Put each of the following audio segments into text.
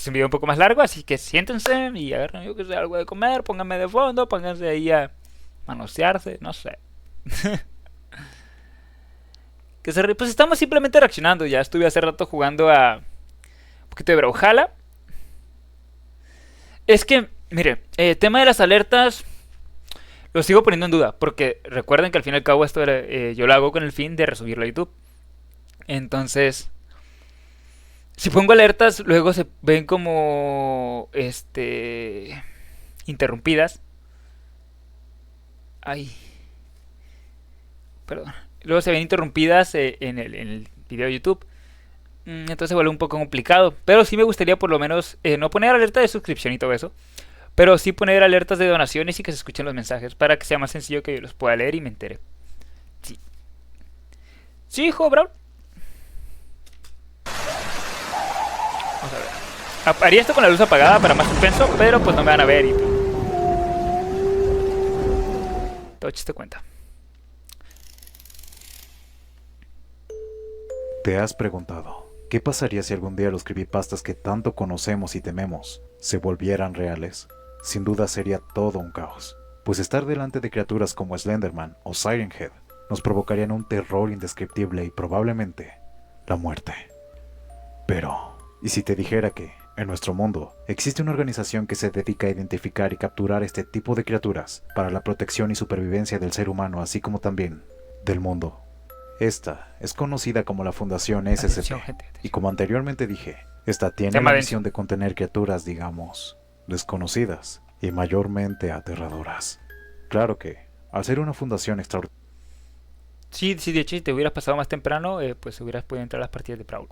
es un video un poco más largo, así que siéntense y agarren yo que sé, algo de comer, pónganme de fondo, pónganse ahí a manosearse, no sé. Pues estamos simplemente reaccionando. Ya estuve hace rato jugando a un poquito de Brawlhalla. Es que, mire, el tema de las alertas lo sigo poniendo en duda. Porque recuerden que al fin y al cabo esto yo lo hago con el fin de resubirlo a YouTube. Entonces, si pongo alertas, luego se ven como interrumpidas. Ay, perdón. Luego se ven interrumpidas en el video de YouTube. Entonces se vuelve un poco complicado. Pero sí me gustaría por lo menos no poner alerta de suscripción y todo eso. Pero sí poner alertas de donaciones y que se escuchen los mensajes. Para que sea más sencillo que yo los pueda leer y me entere. Sí. Sí, hijo, bro. Vamos a ver. Haría esto con la luz apagada para más suspenso. Pero pues no me van a ver y pues, todo chiste cuenta. ¿Te has preguntado qué pasaría si algún día los creepypastas que tanto conocemos y tememos se volvieran reales? Sin duda sería todo un caos, pues estar delante de criaturas como Slenderman o Siren Head nos provocarían un terror indescriptible y probablemente la muerte. Pero, ¿y si te dijera que, en nuestro mundo, existe una organización que se dedica a identificar y capturar este tipo de criaturas para la protección y supervivencia del ser humano, así como también del mundo? Esta es conocida como la Fundación SCP, Atención, gente. y como anteriormente dije, esta tiene Tema la denso. misión de contener criaturas, digamos, desconocidas y mayormente aterradoras. Claro que, al ser una fundación Sí, sí, de hecho, si te hubieras pasado más temprano, pues hubieras podido entrar a las partidas de Brawl.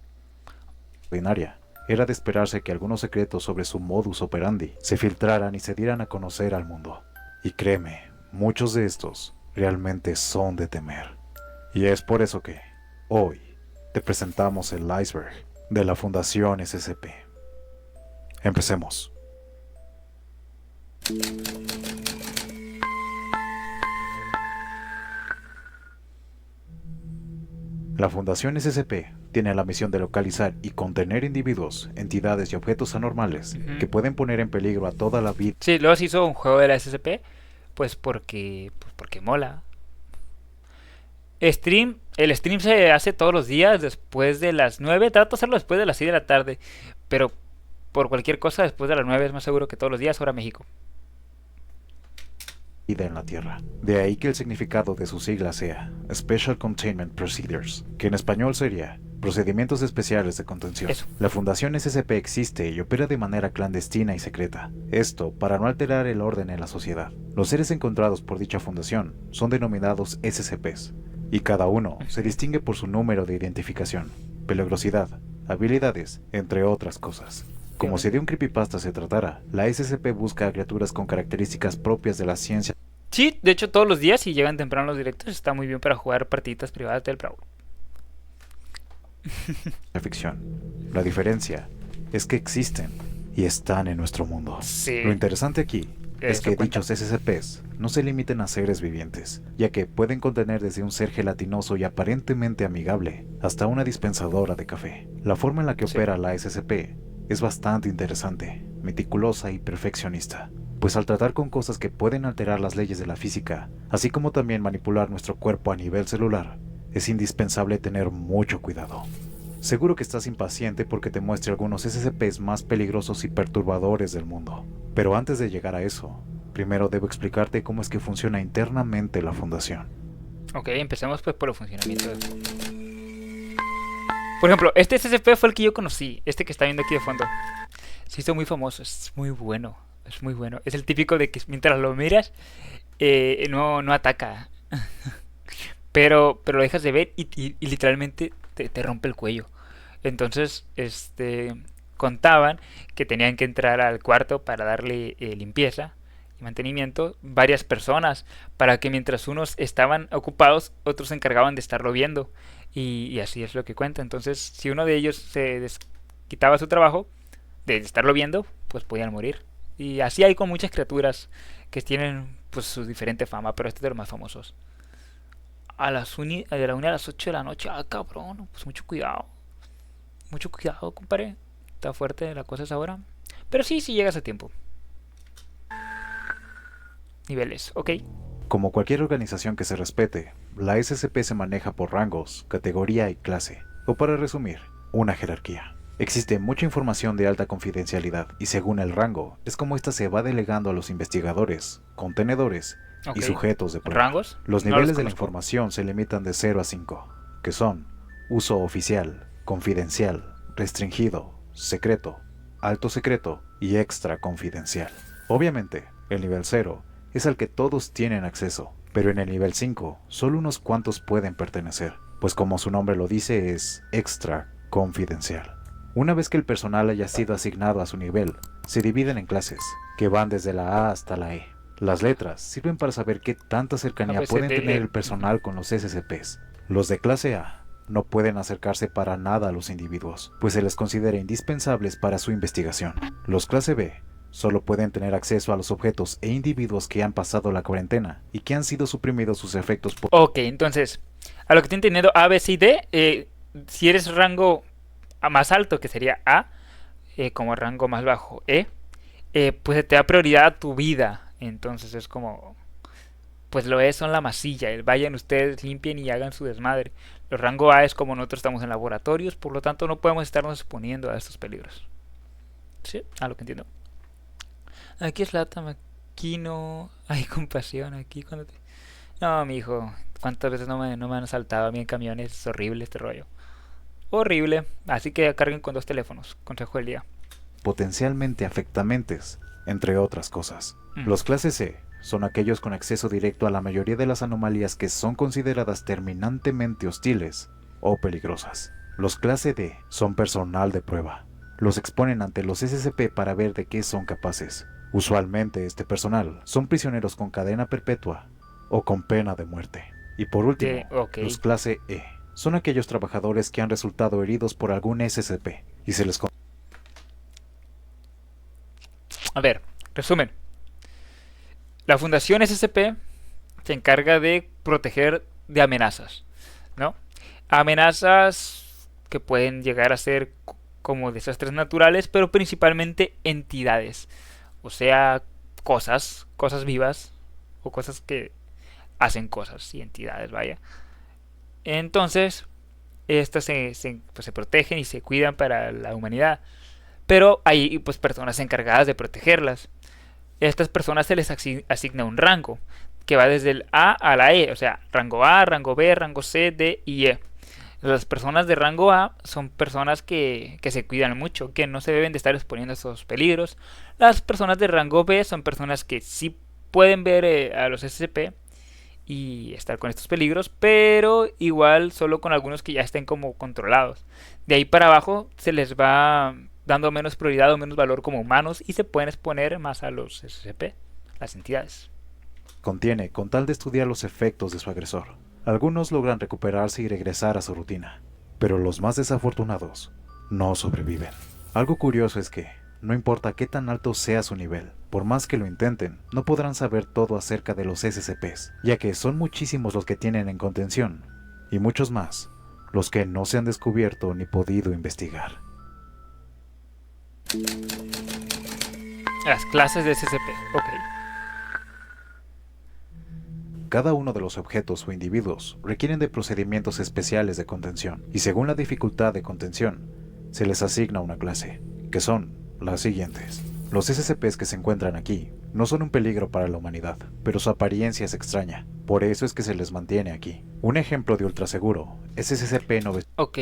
extraordinaria, era de esperarse que algunos secretos sobre su modus operandi se filtraran y se dieran a conocer al mundo. Y créeme, muchos de estos realmente son de temer. Y es por eso que, hoy, te presentamos el iceberg de la Fundación SCP. Empecemos. La Fundación SCP tiene la misión de localizar y contener individuos, entidades y objetos anormales que pueden poner en peligro a toda la vida. Sí, luego se hizo un juego de la SCP, pues porque mola. El stream se hace todos los días después de las 9. Trato de hacerlo después de las 6 de la tarde, pero por cualquier cosa después de las 9 es más seguro que todos los días, hora México. En la Tierra. De ahí que el significado de su sigla sea Special Containment Procedures, que en español sería Procedimientos Especiales de Contención. Eso. La Fundación SCP existe y opera de manera clandestina y secreta. Esto para no alterar el orden en la sociedad. Los seres encontrados por dicha fundación son denominados SCPs, y cada uno se distingue por su número de identificación, peligrosidad, habilidades, entre otras cosas. Como si de un creepypasta se tratara, la SCP busca a criaturas con características propias de la ciencia. Sí, de hecho todos los días si llegan temprano los directos está muy bien para jugar partiditas privadas del Brawl. La ficción. La diferencia es que existen y están en nuestro mundo. Sí. Lo interesante aquí es Eso que cuenta. dichos SCPs no se limiten a seres vivientes, ya que pueden contener desde un ser gelatinoso y aparentemente amigable hasta una dispensadora de café. La forma en la que Sí. opera la SCP es bastante interesante, meticulosa y perfeccionista, pues al tratar con cosas que pueden alterar las leyes de la física, así como también manipular nuestro cuerpo a nivel celular, es indispensable tener mucho cuidado. Seguro que estás impaciente porque te muestre algunos SCPs más peligrosos y perturbadores del mundo. Pero antes de llegar a eso, primero debo explicarte cómo es que funciona internamente la fundación. Ok, empecemos pues por el funcionamiento. Por ejemplo, este SCP fue el que yo conocí, este que está viendo aquí de fondo. Se hizo muy famoso, es muy bueno, es muy bueno. Es el típico de que mientras lo miras, no ataca. Pero lo dejas de ver y literalmente te rompe el cuello. Entonces, contaban que tenían que entrar al cuarto para darle limpieza y mantenimiento varias personas para que mientras unos estaban ocupados, otros se encargaban de estarlo viendo. Y así es lo que cuenta. Entonces, si uno de ellos quitaba su trabajo de estarlo viendo, pues podían morir. Y así hay con muchas criaturas que tienen pues su diferente fama, pero este es de los más famosos. De la 1 a las 8 de la noche, ah cabrón, pues mucho cuidado, compadre. Está fuerte la cosa es ahora. Pero sí, sí llegas a tiempo. Niveles, ok. Como cualquier organización que se respete, la SCP se maneja por rangos, categoría y clase, o para resumir, una jerarquía. Existe mucha información de alta confidencialidad y según el rango es como esta se va delegando a los investigadores, contenedores y Ok. sujetos de prueba. ¿Rangos? Los No niveles los de la conozco. información se limitan de 0 a 5, que son uso oficial, confidencial, restringido, secreto, alto secreto y extra confidencial. Obviamente, el nivel 0 es al que todos tienen acceso, pero en el nivel 5 solo unos cuantos pueden pertenecer, pues como su nombre lo dice es extra confidencial. Una vez que el personal haya sido asignado a su nivel, se dividen en clases, que van desde la A hasta la E. Las letras sirven para saber qué tanta cercanía A, B, C, pueden D, tener E. el personal con los SCPs. Los de clase A no pueden acercarse para nada a los individuos, pues se les considera indispensables para su investigación. Los clase B solo pueden tener acceso a los objetos e individuos que han pasado la cuarentena y que han sido suprimidos sus efectos por... Ok, entonces, a lo que estoy entendiendo, A, B, C y D, si eres rango más alto, que sería A, como rango más bajo E, pues te da prioridad a tu vida. Entonces es como, pues lo es, son la masilla. Vayan ustedes, limpien y hagan su desmadre. Los rango A es como nosotros estamos en laboratorios, por lo tanto no podemos estarnos exponiendo a estos peligros. Sí, a lo que entiendo. Aquí es Latam, aquí no hay compasión. Aquí cuando te... No, mi hijo, ¿cuántas veces no me han asaltado a mí en camiones? Es horrible este rollo. Horrible. Así que carguen con 2 teléfonos. Consejo del día. potencialmente afectamentes, entre otras cosas. Los clases C son aquellos con acceso directo a la mayoría de las anomalías que son consideradas terminantemente hostiles o peligrosas. Los clase D son personal de prueba. Los exponen ante los SCP para ver de qué son capaces. Usualmente este personal son prisioneros con cadena perpetua o con pena de muerte. Y por último, Ok. los clase E son aquellos trabajadores que han resultado heridos por algún SCP y se les A ver, resumen. La Fundación SCP se encarga de proteger de amenazas, ¿no? Amenazas que pueden llegar a ser como desastres naturales, pero principalmente entidades. O sea, cosas vivas o cosas que hacen cosas y entidades, vaya. Entonces, estas pues, se protegen y se cuidan para la humanidad. Pero hay pues personas encargadas de protegerlas. A estas personas se les asigna un rango que va desde el A a la E, o sea, rango A, rango B, rango C, D y E. Las personas de rango A son personas que se cuidan mucho, que no se deben de estar exponiendo a estos peligros. Las personas de rango B son personas que sí pueden ver a los SCP y estar con estos peligros, pero igual solo con algunos que ya estén como controlados. De ahí para abajo se les va dando menos prioridad o menos valor como humanos y se pueden exponer más a los SCP, las entidades. contiene con tal de estudiar los efectos de su agresor. Algunos logran recuperarse y regresar a su rutina, pero los más desafortunados no sobreviven. Algo curioso es que, no importa qué tan alto sea su nivel, por más que lo intenten, no podrán saber todo acerca de los SCPs, ya que son muchísimos los que tienen en contención, y muchos más los que no se han descubierto ni podido investigar. Las clases de SCP, ok. Cada uno de los objetos o individuos requieren de procedimientos especiales de contención, y según la dificultad de contención, se les asigna una clase, que son las siguientes. Los SCPs que se encuentran aquí no son un peligro para la humanidad, pero su apariencia es extraña, por eso es que se les mantiene aquí. Un ejemplo de ultraseguro es SCP-999. Ok,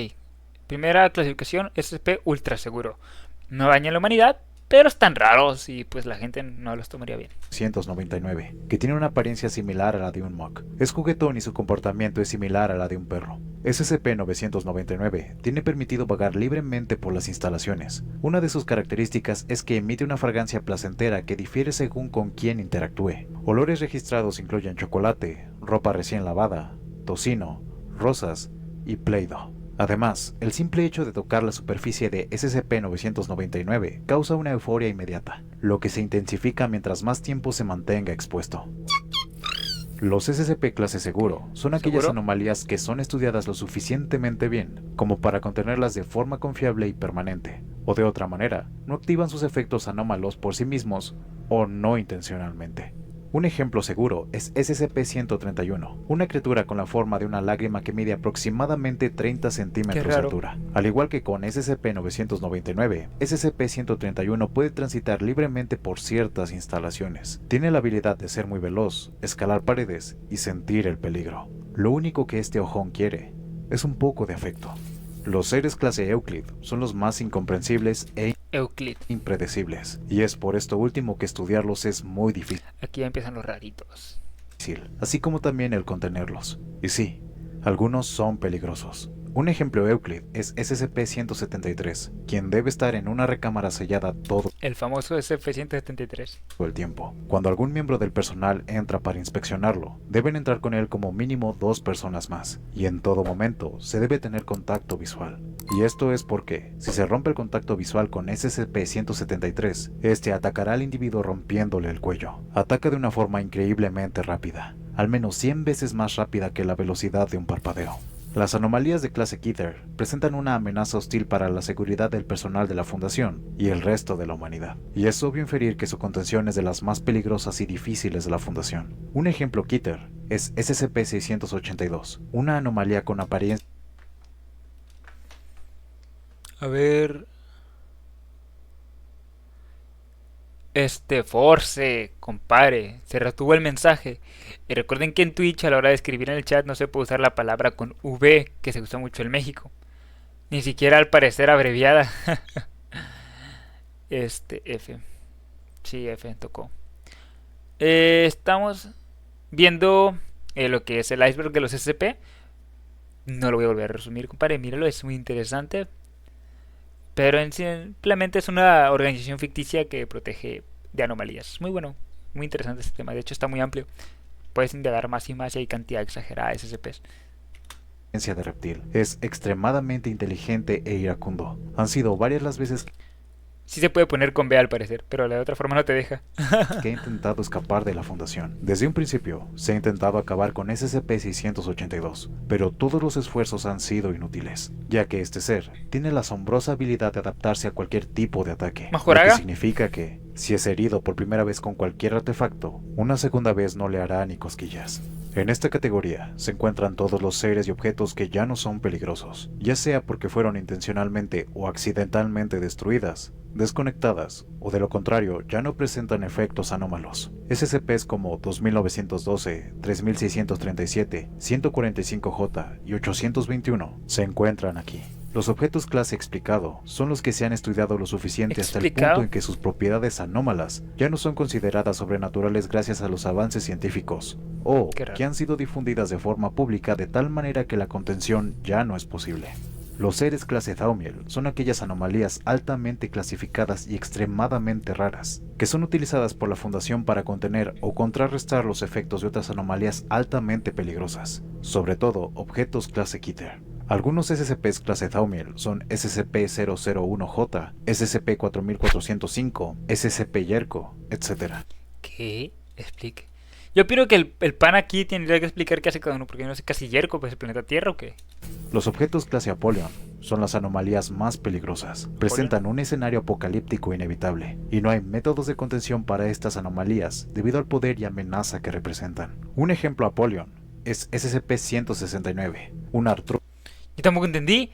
primera clasificación, SCP ultra seguro. No dañan la humanidad, pero están raros y pues la gente no los tomaría bien. 199, que tiene una apariencia similar a la de un Mok. Es juguetón y su comportamiento es similar a la de un perro. SCP-999 tiene permitido vagar libremente por las instalaciones. Una de sus características es que emite una fragancia placentera que difiere según con quién interactúe. Olores registrados incluyen chocolate, ropa recién lavada, tocino, rosas y Play-Doh. Además, el simple hecho de tocar la superficie de SCP-999 causa una euforia inmediata, lo que se intensifica mientras más tiempo se mantenga expuesto. Los SCP clase seguro son aquellas ¿Seguro? anomalías que son estudiadas lo suficientemente bien como para contenerlas de forma confiable y permanente, o de otra manera, no activan sus efectos anómalos por sí mismos o no intencionalmente. Un ejemplo seguro es SCP-131, una criatura con la forma de una lágrima que mide aproximadamente 30 Qué centímetros de raro. altura. Al igual que con SCP-999, SCP-131 puede transitar libremente por ciertas instalaciones. Tiene la habilidad de ser muy veloz, escalar paredes y sentir el peligro. Lo único que este ojón quiere es un poco de afecto. Los seres clase Euclid son los más incomprensibles e Euclid. impredecibles, y es por esto último que estudiarlos es muy difícil, Aquí ya empiezan los raritos. así como también el contenerlos. Y sí, algunos son peligrosos. Un ejemplo Euclid es SCP-173, quien debe estar en una recámara sellada todo El famoso SF-173. el tiempo. Cuando algún miembro del personal entra para inspeccionarlo, deben entrar con él como mínimo 2 personas más, y en todo momento se debe tener contacto visual. Y esto es porque, si se rompe el contacto visual con SCP-173, este atacará al individuo rompiéndole el cuello. Ataca de una forma increíblemente rápida, al menos 100 veces más rápida que la velocidad de un parpadeo. Las anomalías de clase Keter presentan una amenaza hostil para la seguridad del personal de la Fundación y el resto de la humanidad, y es obvio inferir que su contención es de las más peligrosas y difíciles de la Fundación. Un ejemplo Keter es SCP-682, una anomalía con apariencia A ver. Force, compadre, se retuvo el mensaje. Y recuerden que en Twitch a la hora de escribir en el chat no se puede usar la palabra con V, que se usa mucho en México. Ni siquiera al parecer abreviada. F. Sí, F, tocó. Estamos viendo lo que es el iceberg de los SCP. No lo voy a volver a resumir, compadre. Míralo, es muy interesante. Pero simplemente es una organización ficticia que protege de anomalías. Muy bueno, muy interesante este tema. De hecho, está muy amplio. Puedes indagar más y más y hay cantidad exagerada de SCPs. de reptil. Es extremadamente inteligente e iracundo. Han sido varias las veces Sí se puede poner con B al parecer, pero de otra forma no te deja. que ha intentado escapar de la Fundación. Desde un principio, se ha intentado acabar con SCP-682, pero todos los esfuerzos han sido inútiles, ya que este ser tiene la asombrosa habilidad de adaptarse a cualquier tipo de ataque, lo que ¿Majoraga? significa que, si es herido por primera vez con cualquier artefacto, una segunda vez no le hará ni cosquillas. En esta categoría se encuentran todos los seres y objetos que ya no son peligrosos, ya sea porque fueron intencionalmente o accidentalmente destruidas, desconectadas, o de lo contrario ya no presentan efectos anómalos. SCPs como 2912, 3637, 145J y 821 se encuentran aquí. Los objetos clase explicado son los que se han estudiado lo suficiente hasta el punto en que sus propiedades anómalas ya no son consideradas sobrenaturales gracias a los avances científicos, o que han sido difundidas de forma pública de tal manera que la contención ya no es posible. Los seres clase Thaumiel son aquellas anomalías altamente clasificadas y extremadamente raras, que son utilizadas por la Fundación para contener o contrarrestar los efectos de otras anomalías altamente peligrosas, sobre todo objetos clase Keter. Algunos SCPs clase Thaumiel son SCP-001J, SCP-4405, SCP Yerko, etc. ¿Qué? Explique. Yo opino que el pan aquí tendría que explicar qué hace cada uno, porque yo no sé casi Yerko, pues el planeta Tierra o qué. Los objetos clase Apollyon son las anomalías más peligrosas. Presentan un escenario apocalíptico inevitable, y no hay métodos de contención para estas anomalías debido al poder y amenaza que representan. Un ejemplo Apollyon es SCP-169, un artrópodo. Yo tampoco entendí.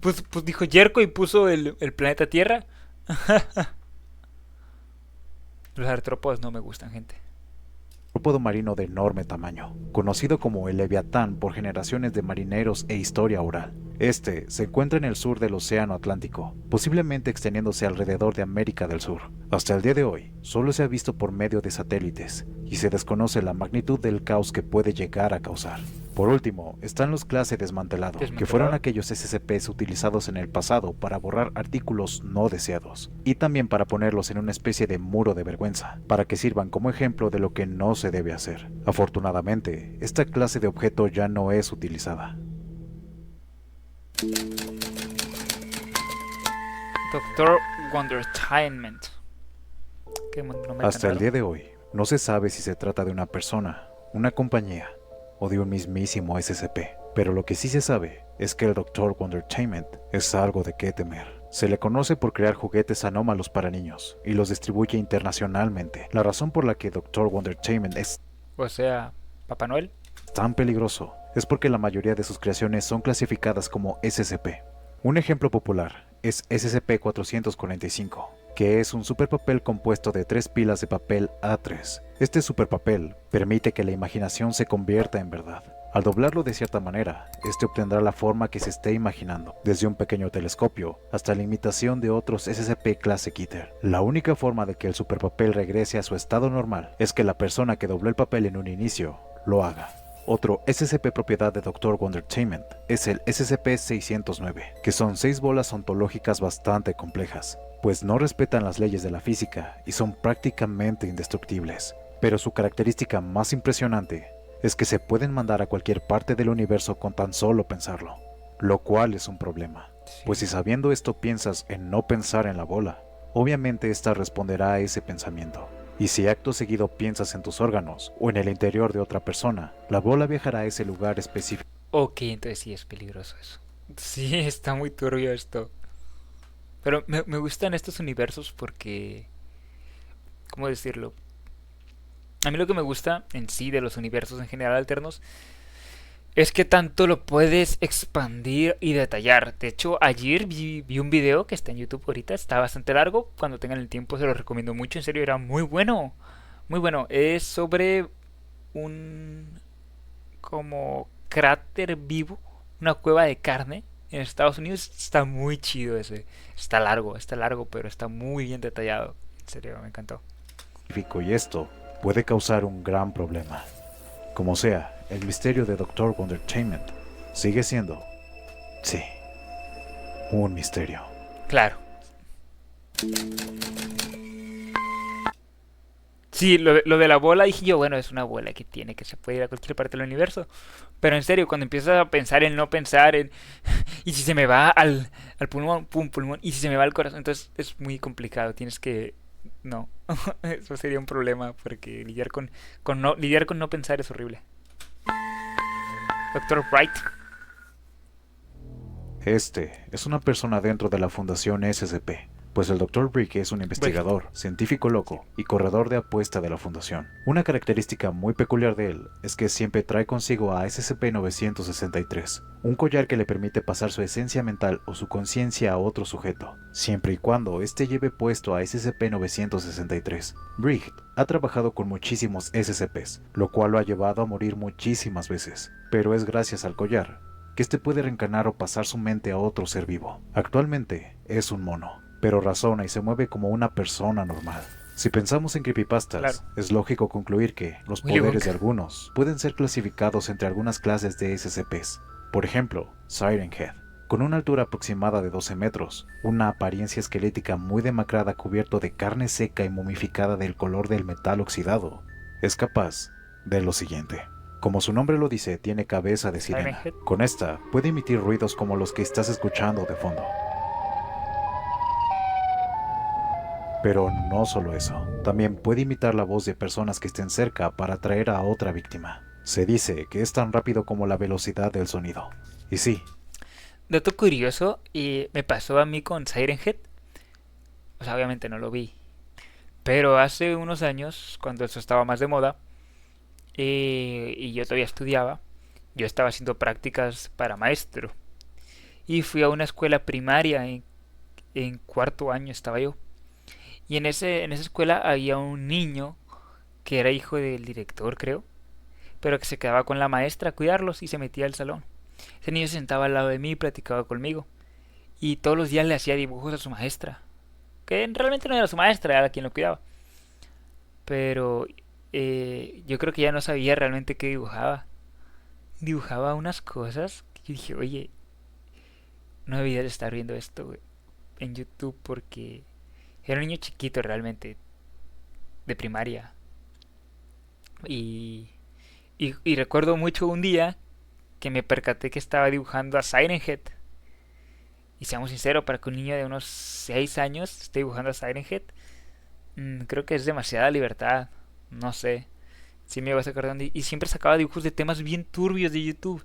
Pues dijo Yerko y puso el planeta Tierra. Los artrópodos no me gustan, gente. Artrópodo marino de enorme tamaño, conocido como el Leviatán por generaciones de marineros e historia oral. Este se encuentra en el sur del Océano Atlántico, posiblemente extendiéndose alrededor de América del Sur. Hasta el día de hoy, solo se ha visto por medio de satélites, y se desconoce la magnitud del caos que puede llegar a causar. Por último, están los clase desmantelado, que fueron aquellos SCPs utilizados en el pasado para borrar artículos no deseados, y también para ponerlos en una especie de muro de vergüenza, para que sirvan como ejemplo de lo que no se debe hacer. Afortunadamente, esta clase de objeto ya no es utilizada. Doctor Wondertainment. Hasta el día de hoy, no se sabe si se trata de una persona una compañía o de un mismísimo SCP. Pero lo que sí se sabe es que el Dr. Wondertainment es algo de qué temer. Se le conoce por crear juguetes anómalos para niños y los distribuye internacionalmente. La razón por la que Dr. Wondertainment es O sea, Papá Noel. tan peligroso es porque la mayoría de sus creaciones son clasificadas como SCP. Un ejemplo popular es SCP-445, que es un superpapel compuesto de 3 pilas de papel A3. Este superpapel permite que la imaginación se convierta en verdad. Al doblarlo de cierta manera, este obtendrá la forma que se esté imaginando, desde un pequeño telescopio hasta la imitación de otros SCP clase Keter. La única forma de que el superpapel regrese a su estado normal es que la persona que dobló el papel en un inicio lo haga. Otro SCP propiedad de Dr. Wondertainment es el SCP-609, que son 6 bolas ontológicas bastante complejas, pues no respetan las leyes de la física y son prácticamente indestructibles. Pero su característica más impresionante es que se pueden mandar a cualquier parte del universo con tan solo pensarlo, lo cual es un problema, pues si sabiendo esto piensas en no pensar en la bola, obviamente esta responderá a ese pensamiento. Y si acto seguido piensas en tus órganos o en el interior de otra persona, la bola viajará a ese lugar específico. Ok, entonces sí es peligroso eso. Sí, está muy turbio esto. Pero me gustan estos universos porque... ¿Cómo decirlo? A mí lo que me gusta en sí de los universos en general alternos es que tanto lo puedes expandir y detallar. De hecho, ayer vi un video que está en YouTube ahorita, está bastante largo. Cuando tengan el tiempo se lo recomiendo mucho, en serio, era muy bueno. Muy bueno. Es sobre un como cráter vivo, una cueva de carne en Estados Unidos. Está muy chido ese. Está largo, pero está muy bien detallado. En serio, me encantó. Y esto puede causar un gran problema. Como sea, el misterio de Dr. Wondertainment sigue siendo, sí, un misterio. Claro. Sí, lo de la bola dije yo, bueno, es una bola que tiene, que se puede ir a cualquier parte del universo. Pero en serio, cuando empiezas a pensar en no pensar en... Y si se me va al pulmón, pum, pulmón. Y si se me va al corazón, entonces es muy complicado. Tienes que... No, eso sería un problema porque lidiar con no pensar es horrible. Doctor Wright. Este es una persona dentro de la Fundación SCP, pues el Dr. Brick es un investigador, científico loco y corredor de apuesta de la Fundación. Una característica muy peculiar de él es que siempre trae consigo a SCP-963, un collar que le permite pasar su esencia mental o su conciencia a otro sujeto, siempre y cuando éste lleve puesto a SCP-963. Brick ha trabajado con muchísimos SCPs, lo cual lo ha llevado a morir muchísimas veces, pero es gracias al collar que este puede reencarnar o pasar su mente a otro ser vivo. Actualmente es un mono, pero razona y se mueve como una persona normal. Si pensamos en creepypastas, Claro. es lógico concluir que los Willy poderes de Wonka. algunos pueden ser clasificados entre algunas clases de SCPs. Por ejemplo, Siren Head, con una altura aproximada de 12 metros, una apariencia esquelética muy demacrada cubierto de carne seca y momificada del color del metal oxidado, es capaz de lo siguiente. Como su nombre lo dice, tiene cabeza de Siren sirena. Head. Con esta, puede emitir ruidos como los que estás escuchando de fondo. Pero no solo eso, también puede imitar la voz de personas que estén cerca para atraer a otra víctima. Se dice que es tan rápido como la velocidad del sonido. Y sí, Dato curioso, y me pasó a mí con Siren Head. O sea, obviamente no lo vi. Pero hace unos años, cuando eso estaba más de moda, y yo todavía estudiaba, yo estaba haciendo prácticas para maestro. Y fui a una escuela primaria, en cuarto año estaba yo. Y en esa escuela había un niño que era hijo del director, creo, pero que se quedaba con la maestra a cuidarlos y se metía al salón. Ese niño se sentaba al lado de mí y platicaba conmigo. Y todos los días le hacía dibujos a su maestra, que realmente no era su maestra, era quien lo cuidaba. Pero yo creo que ya no sabía realmente qué dibujaba. Dibujaba unas cosas que yo dije, oye, no debía de estar viendo esto, güey, en YouTube porque era un niño chiquito realmente, de primaria. Y, y recuerdo mucho un día que me percaté que estaba dibujando a Siren Head. Y seamos sinceros, para que un niño de unos 6 años esté dibujando a Siren Head, creo que es demasiada libertad. No sé. Sí me iba a sacar de onda y siempre sacaba dibujos de temas bien turbios de YouTube.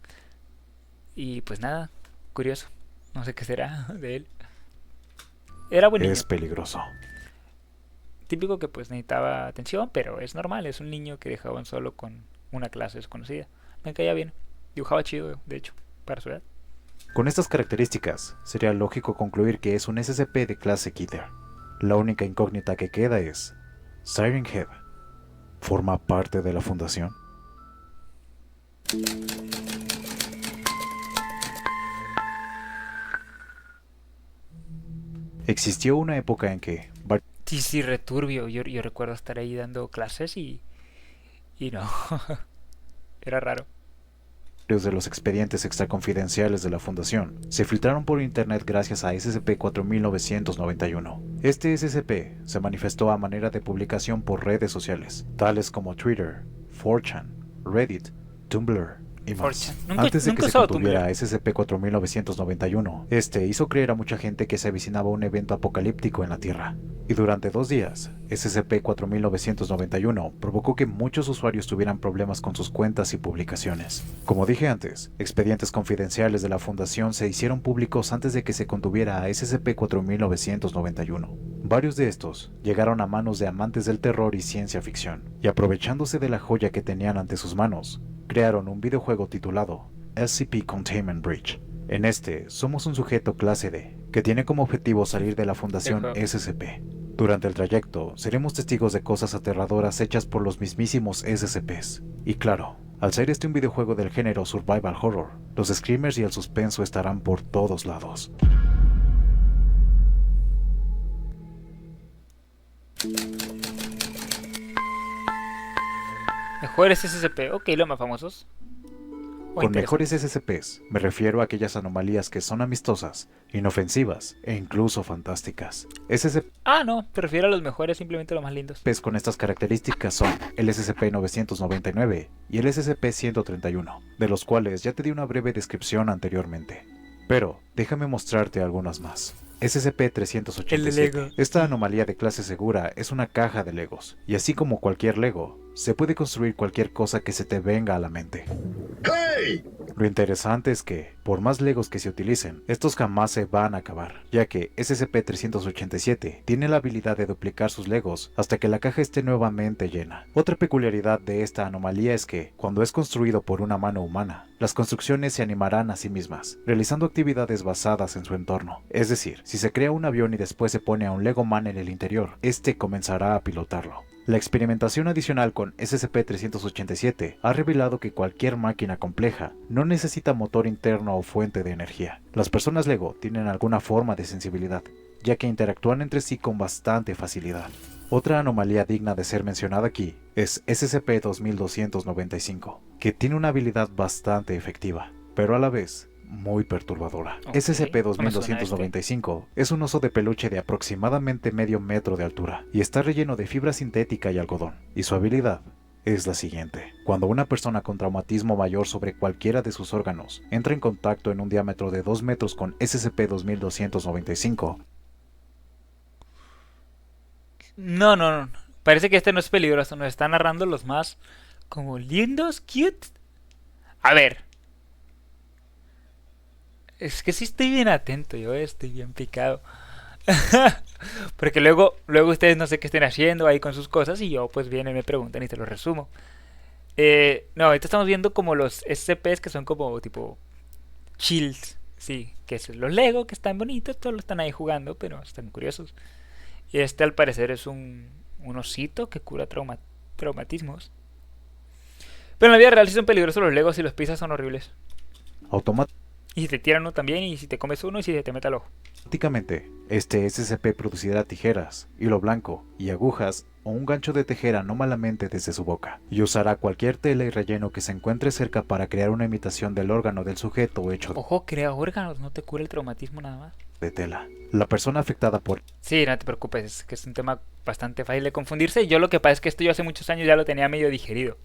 Y pues nada, curioso. No sé qué será de él. Era buen Es niño. peligroso. Típico que pues necesitaba atención, pero es normal. Es un niño que dejaban solo con una clase desconocida. Me caía bien. Dibujaba chido, de hecho, para su edad. Con estas características, sería lógico concluir que es un SCP de clase Keter. La única incógnita que queda es, ¿Siren Head forma parte de la fundación? Existió una época en que Sí, sí, returbio. Yo recuerdo estar ahí dando clases y no. Era raro. varios de los expedientes extraconfidenciales de la Fundación se filtraron por Internet gracias a SCP-4991. Este SCP se manifestó a manera de publicación por redes sociales, tales como Twitter, 4chan, Reddit, Tumblr y más. 4chan. Nunca, Antes de que nunca he se usado contuviera Tumblr. SCP-4991, este hizo creer a mucha gente que se avicinaba un evento apocalíptico en la Tierra. Y durante 2 días, SCP-4991 provocó que muchos usuarios tuvieran problemas con sus cuentas y publicaciones. Como dije antes, expedientes confidenciales de la Fundación se hicieron públicos antes de que se contuviera a SCP-4991. Varios de estos llegaron a manos de amantes del terror y ciencia ficción, y aprovechándose de la joya que tenían ante sus manos, crearon un videojuego titulado SCP Containment Breach. En este, somos un sujeto clase D, que tiene como objetivo salir de la Fundación Dejo. SCP. Durante el trayecto, seremos testigos de cosas aterradoras hechas por los mismísimos SCPs. Y claro, al ser este un videojuego del género Survival Horror, los screamers y el suspenso estarán por todos lados. Mejores SCP. Ok, los más famosos. O Con mejores interesantes. SCPs me refiero a aquellas anomalías que son amistosas, inofensivas e incluso fantásticas. SCPs Ah, no. Te refiero a los mejores, simplemente los más lindos. con estas características son el SCP-999 y el SCP-131, de los cuales ya te di una breve descripción anteriormente. Pero déjame mostrarte algunas más. El de SCP-387. Lego. Esta anomalía de clase segura es una caja de Legos, y así como cualquier Lego, se puede construir cualquier cosa que se te venga a la mente. ¡Hey! Lo interesante es que, por más Legos que se utilicen, estos jamás se van a acabar, ya que SCP-387 tiene la habilidad de duplicar sus Legos hasta que la caja esté nuevamente llena. Otra peculiaridad de esta anomalía es que, cuando es construido por una mano humana, las construcciones se animarán a sí mismas, realizando actividades basadas en su entorno. Es decir, si se crea un avión y después se pone a un Lego Man en el interior, este comenzará a pilotarlo. La experimentación adicional con SCP-387 ha revelado que cualquier máquina compleja no necesita motor interno o fuente de energía. Las personas Lego tienen alguna forma de sensibilidad, ya que interactúan entre sí con bastante facilidad. Otra anomalía digna de ser mencionada aquí es SCP-2295, que tiene una habilidad bastante efectiva, pero a la vez muy perturbadora. Ok, no me suena SCP-2295 es un oso de peluche de aproximadamente medio metro de altura y está relleno de fibra sintética y algodón, y su habilidad es la siguiente. Cuando una persona con traumatismo mayor sobre cualquiera de sus órganos entra en contacto en un diámetro de 2 metros con SCP-2295, No, no, no. Parece que este no es peligroso. Nos está narrando los más como lindos, cute. A ver. Es que sí estoy bien atento, yo estoy bien picado. Porque luego ustedes no sé qué estén haciendo ahí con sus cosas y yo pues vienen y me preguntan y te lo resumo. No, ahorita estamos viendo como los SCPs que son como tipo chills. Sí, que es los Lego, que están bonitos, todos lo están ahí jugando, pero están curiosos. Y este al parecer es un osito que cura traumatismos. Pero en la vida real sí son peligrosos los Legos y los pizzas son horribles. Y si te tiran uno también, y si te comes uno, y si se te mete al ojo. automáticamente este SCP producirá tijeras, hilo blanco y agujas o un gancho de tejer anómalamente desde su boca, y usará cualquier tela y relleno que se encuentre cerca para crear una imitación del órgano del sujeto hecho Ojo, crea órganos, no te cura el traumatismo nada más. de tela. La persona afectada por Sí, no te preocupes, es que es un tema bastante fácil de confundirse. Yo lo que pasa es que esto yo hace muchos años ya lo tenía medio digerido.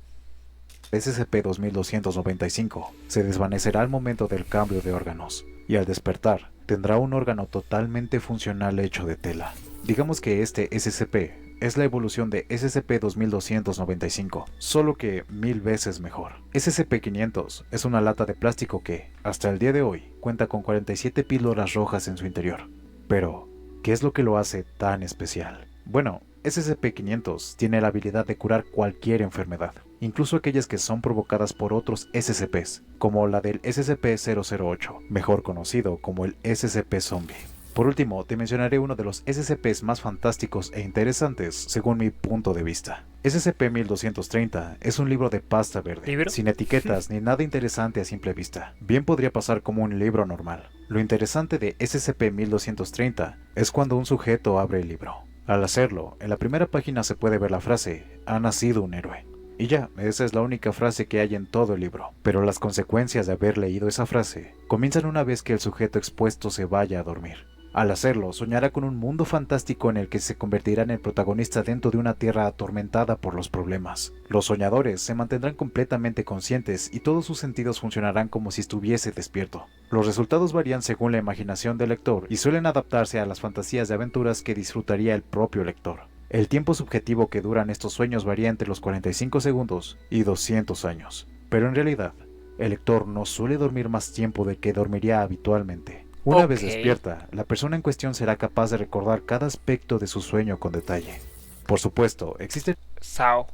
SCP-2295 se desvanecerá al momento del cambio de órganos, y al despertar tendrá un órgano totalmente funcional hecho de tela. Digamos que este SCP es la evolución de SCP-2295, solo que 1000 veces mejor. SCP-500 es una lata de plástico que, hasta el día de hoy, cuenta con 47 píldoras rojas en su interior. Pero, ¿qué es lo que lo hace tan especial? Bueno, SCP-500 tiene la habilidad de curar cualquier enfermedad, incluso aquellas que son provocadas por otros SCPs, como la del SCP-008, mejor conocido como el SCP-Zombie. Por último, te mencionaré uno de los SCPs más fantásticos e interesantes según mi punto de vista. SCP-1230 es un libro de pasta verde, ¿Libro? sin etiquetas ni nada interesante a simple vista. Bien podría pasar como un libro normal. Lo interesante de SCP-1230 es cuando un sujeto abre el libro. Al hacerlo, en la primera página se puede ver la frase, "Ha nacido un héroe". Y ya, esa es la única frase que hay en todo el libro. Pero las consecuencias de haber leído esa frase comienzan una vez que el sujeto expuesto se vaya a dormir. Al hacerlo, soñará con un mundo fantástico en el que se convertirá en el protagonista dentro de una tierra atormentada por los problemas. Los soñadores se mantendrán completamente conscientes y todos sus sentidos funcionarán como si estuviese despierto. Los resultados varían según la imaginación del lector y suelen adaptarse a las fantasías de aventuras que disfrutaría el propio lector. El tiempo subjetivo que duran estos sueños varía entre los 45 segundos y 200 años, pero en realidad, el lector no suele dormir más tiempo del que dormiría habitualmente. Una vez despierta, la persona en cuestión será capaz de recordar cada aspecto de su sueño con detalle. Por supuesto, existen Sao.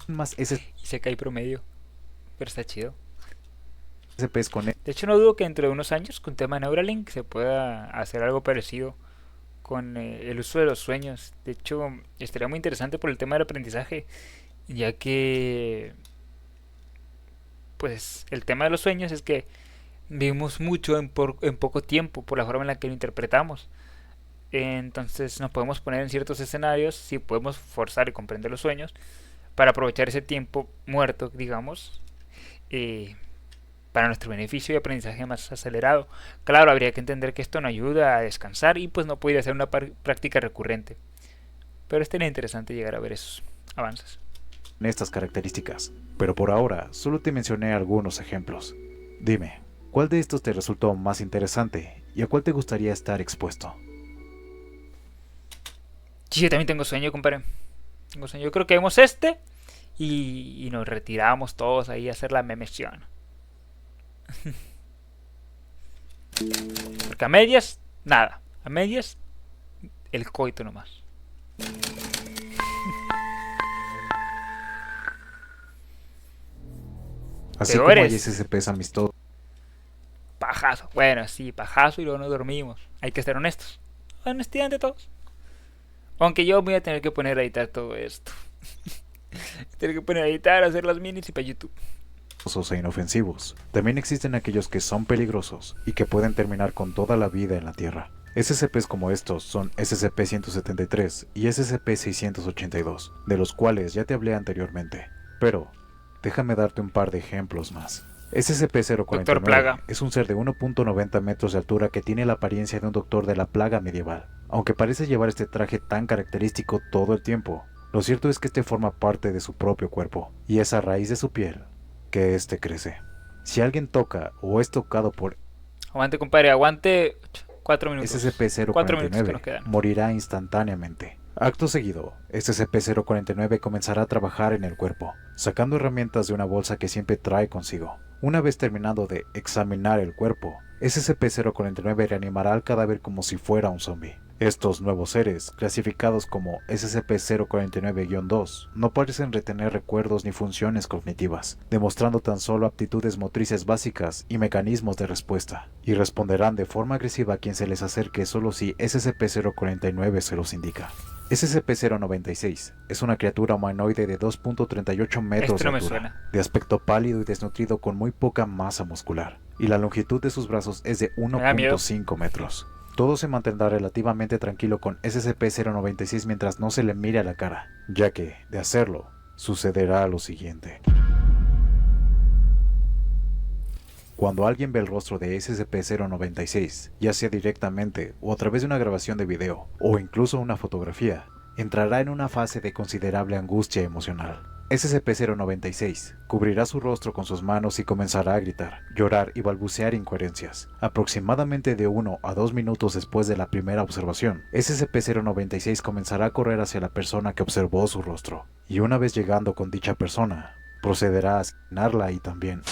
más Y se cae promedio. Pero está chido. SCPs con De hecho, no dudo que dentro de unos años, con tema Neuralink, se pueda hacer algo parecido con el uso de los sueños. De hecho, estaría muy interesante por el tema del aprendizaje, ya que, pues, el tema de los sueños es que vivimos mucho en poco tiempo por la forma en la que lo interpretamos. Entonces nos podemos poner en ciertos escenarios, si podemos forzar y comprender los sueños, para aprovechar ese tiempo muerto, digamos, eh, para nuestro beneficio y aprendizaje más acelerado. Claro, habría que entender que esto no ayuda a descansar y pues no podría ser una práctica recurrente. Pero estaría interesante llegar a ver esos avances. estas características, pero por ahora solo te mencioné algunos ejemplos. Dime, ¿cuál de estos te resultó más interesante y a cuál te gustaría estar expuesto? Sí, yo también tengo sueño, compadre. Tengo sueño. Yo creo que vemos este y nos retiramos todos ahí a hacer la memesión. Porque a medias, nada. A medias, el coito nomás. Así como hay SCPs amistosos. Pajazo. Bueno, sí, pajazo y luego nos dormimos. Hay que ser honestos. Honestidad ante todos. Aunque yo voy a tener que poner a editar todo esto. Tener que poner a editar, hacer las minis y para YouTube. E inofensivos. También existen aquellos que son peligrosos y que pueden terminar con toda la vida en la Tierra. SCPs como estos son SCP-173 y SCP-682, de los cuales ya te hablé anteriormente. Pero, déjame darte un par de ejemplos más. SCP-049 es un ser de 1.90 metros de altura que tiene la apariencia de un doctor de la plaga medieval. Aunque parece llevar este traje tan característico todo el tiempo, lo cierto es que este forma parte de su propio cuerpo, y es a raíz de su piel que este crece. Si alguien toca o es tocado por Aguante, compadre, aguante 4 minutos. SCP-049 morirá instantáneamente. Acto seguido, SCP-049 comenzará a trabajar en el cuerpo, sacando herramientas de una bolsa que siempre trae consigo. Una vez terminado de examinar el cuerpo, SCP-049 reanimará al cadáver como si fuera un zombie. Estos nuevos seres, clasificados como SCP-049-2, no parecen retener recuerdos ni funciones cognitivas, demostrando tan solo aptitudes motrices básicas y mecanismos de respuesta, y responderán de forma agresiva a quien se les acerque solo si SCP-049 se los indica. SCP-096 es una criatura humanoide de 2.38 metros de altura, de aspecto pálido y desnutrido con muy poca masa muscular, y la longitud de sus brazos es de 1.5 metros. Todo se mantendrá relativamente tranquilo con SCP-096 mientras no se le mire a la cara, ya que, de hacerlo, sucederá lo siguiente. Cuando alguien ve el rostro de SCP-096, ya sea directamente o a través de una grabación de video, o incluso una fotografía, entrará en una fase de considerable angustia emocional. SCP-096 cubrirá su rostro con sus manos y comenzará a gritar, llorar y balbucear incoherencias. Aproximadamente de 1 a 2 minutos después de la primera observación, SCP-096 comenzará a correr hacia la persona que observó su rostro, y una vez llegando con dicha persona, procederá a asesinarla y también...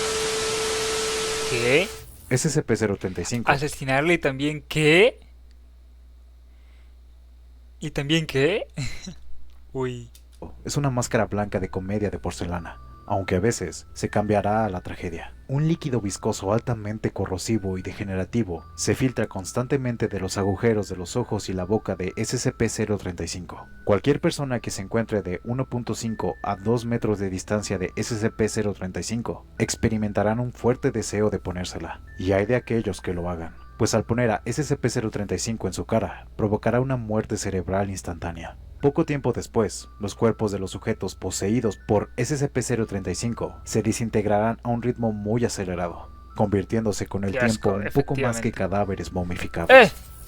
¿Qué? SCP-035 ¿Asesinarle y también qué? ¿Y también qué? Uy. es una máscara blanca de comedia de porcelana, aunque a veces se cambiará a la tragedia. Un líquido viscoso altamente corrosivo y degenerativo se filtra constantemente de los agujeros de los ojos y la boca de SCP-035. Cualquier persona que se encuentre de 1.5 a 2 metros de distancia de SCP-035 experimentarán un fuerte deseo de ponérsela, y hay de aquellos que lo hagan, pues al poner a SCP-035 en su cara, provocará una muerte cerebral instantánea. Poco tiempo después, los cuerpos de los sujetos poseídos por SCP-035 se desintegrarán a un ritmo muy acelerado, convirtiéndose con el Qué asco, tiempo un poco más que efectivamente. cadáveres momificados.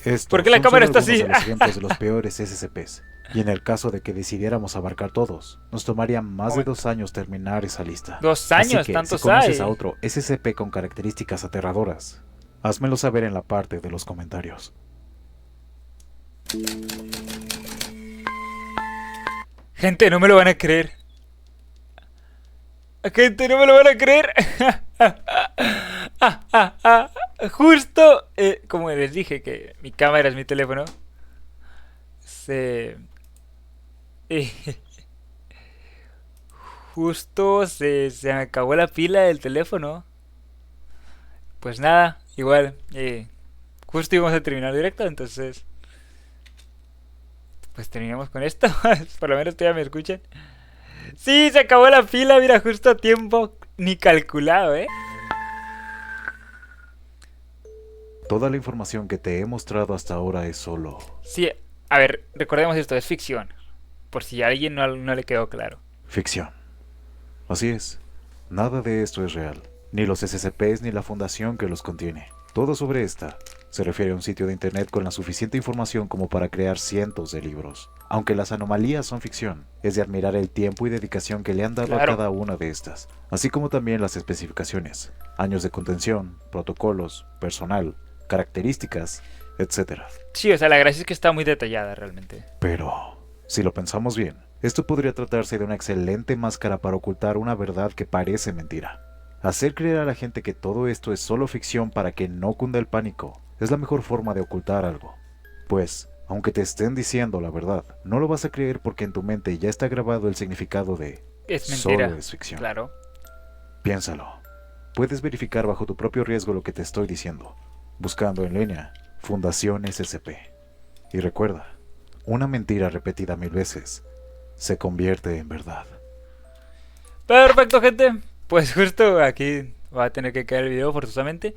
¡Eh! ¿Por qué la cámara está así? Son solo algunos de los ejemplos de los peores SCPs, y en el caso de que decidiéramos abarcar todos, nos tomaría más de 2 años terminar esa lista. 2 Así años, que, tantos si conoces hay. a otro SCP con características aterradoras, házmelo saber en la parte de los comentarios. Gente, no me lo van a creer. Gente, no me lo van a creer. Justo, como les dije que mi cámara es mi teléfono, se... eh, justo se me acabó la pila del teléfono. Pues nada, igual, justo íbamos a terminar el directo, entonces... Pues terminamos con esto. Por lo menos todavía me escuchan. Sí, se acabó la pila, mira, justo a tiempo. Ni calculado, ¿eh? Toda la información que te he mostrado hasta ahora es solo Sí, a ver, recordemos esto, es ficción. Por si a alguien no le quedó claro. ficción. Así es, nada de esto es real, ni los SCPs ni la fundación que los contiene. Todo sobre esta se refiere a un sitio de internet con la suficiente información como para crear cientos de libros. Aunque las anomalías son ficción, es de admirar el tiempo y dedicación que le han dado Claro. a cada una de estas, así como también las especificaciones, años de contención, protocolos, personal, características, etc. Sí, o sea, la gracia es que está muy detallada realmente. Pero, si lo pensamos bien, esto podría tratarse de una excelente máscara para ocultar una verdad que parece mentira. Hacer creer a la gente que todo esto es solo ficción para que no cunda el pánico es la mejor forma de ocultar algo. Pues, aunque te estén diciendo la verdad, no lo vas a creer porque en tu mente ya está grabado el significado de Es mentira. solo es ficción. Claro. Piénsalo. Puedes verificar bajo tu propio riesgo lo que te estoy diciendo, buscando en línea Fundación SCP. Y recuerda, una mentira repetida 1000 veces se convierte en verdad. Perfecto, gente. Pues justo aquí va a tener que caer el video forzosamente.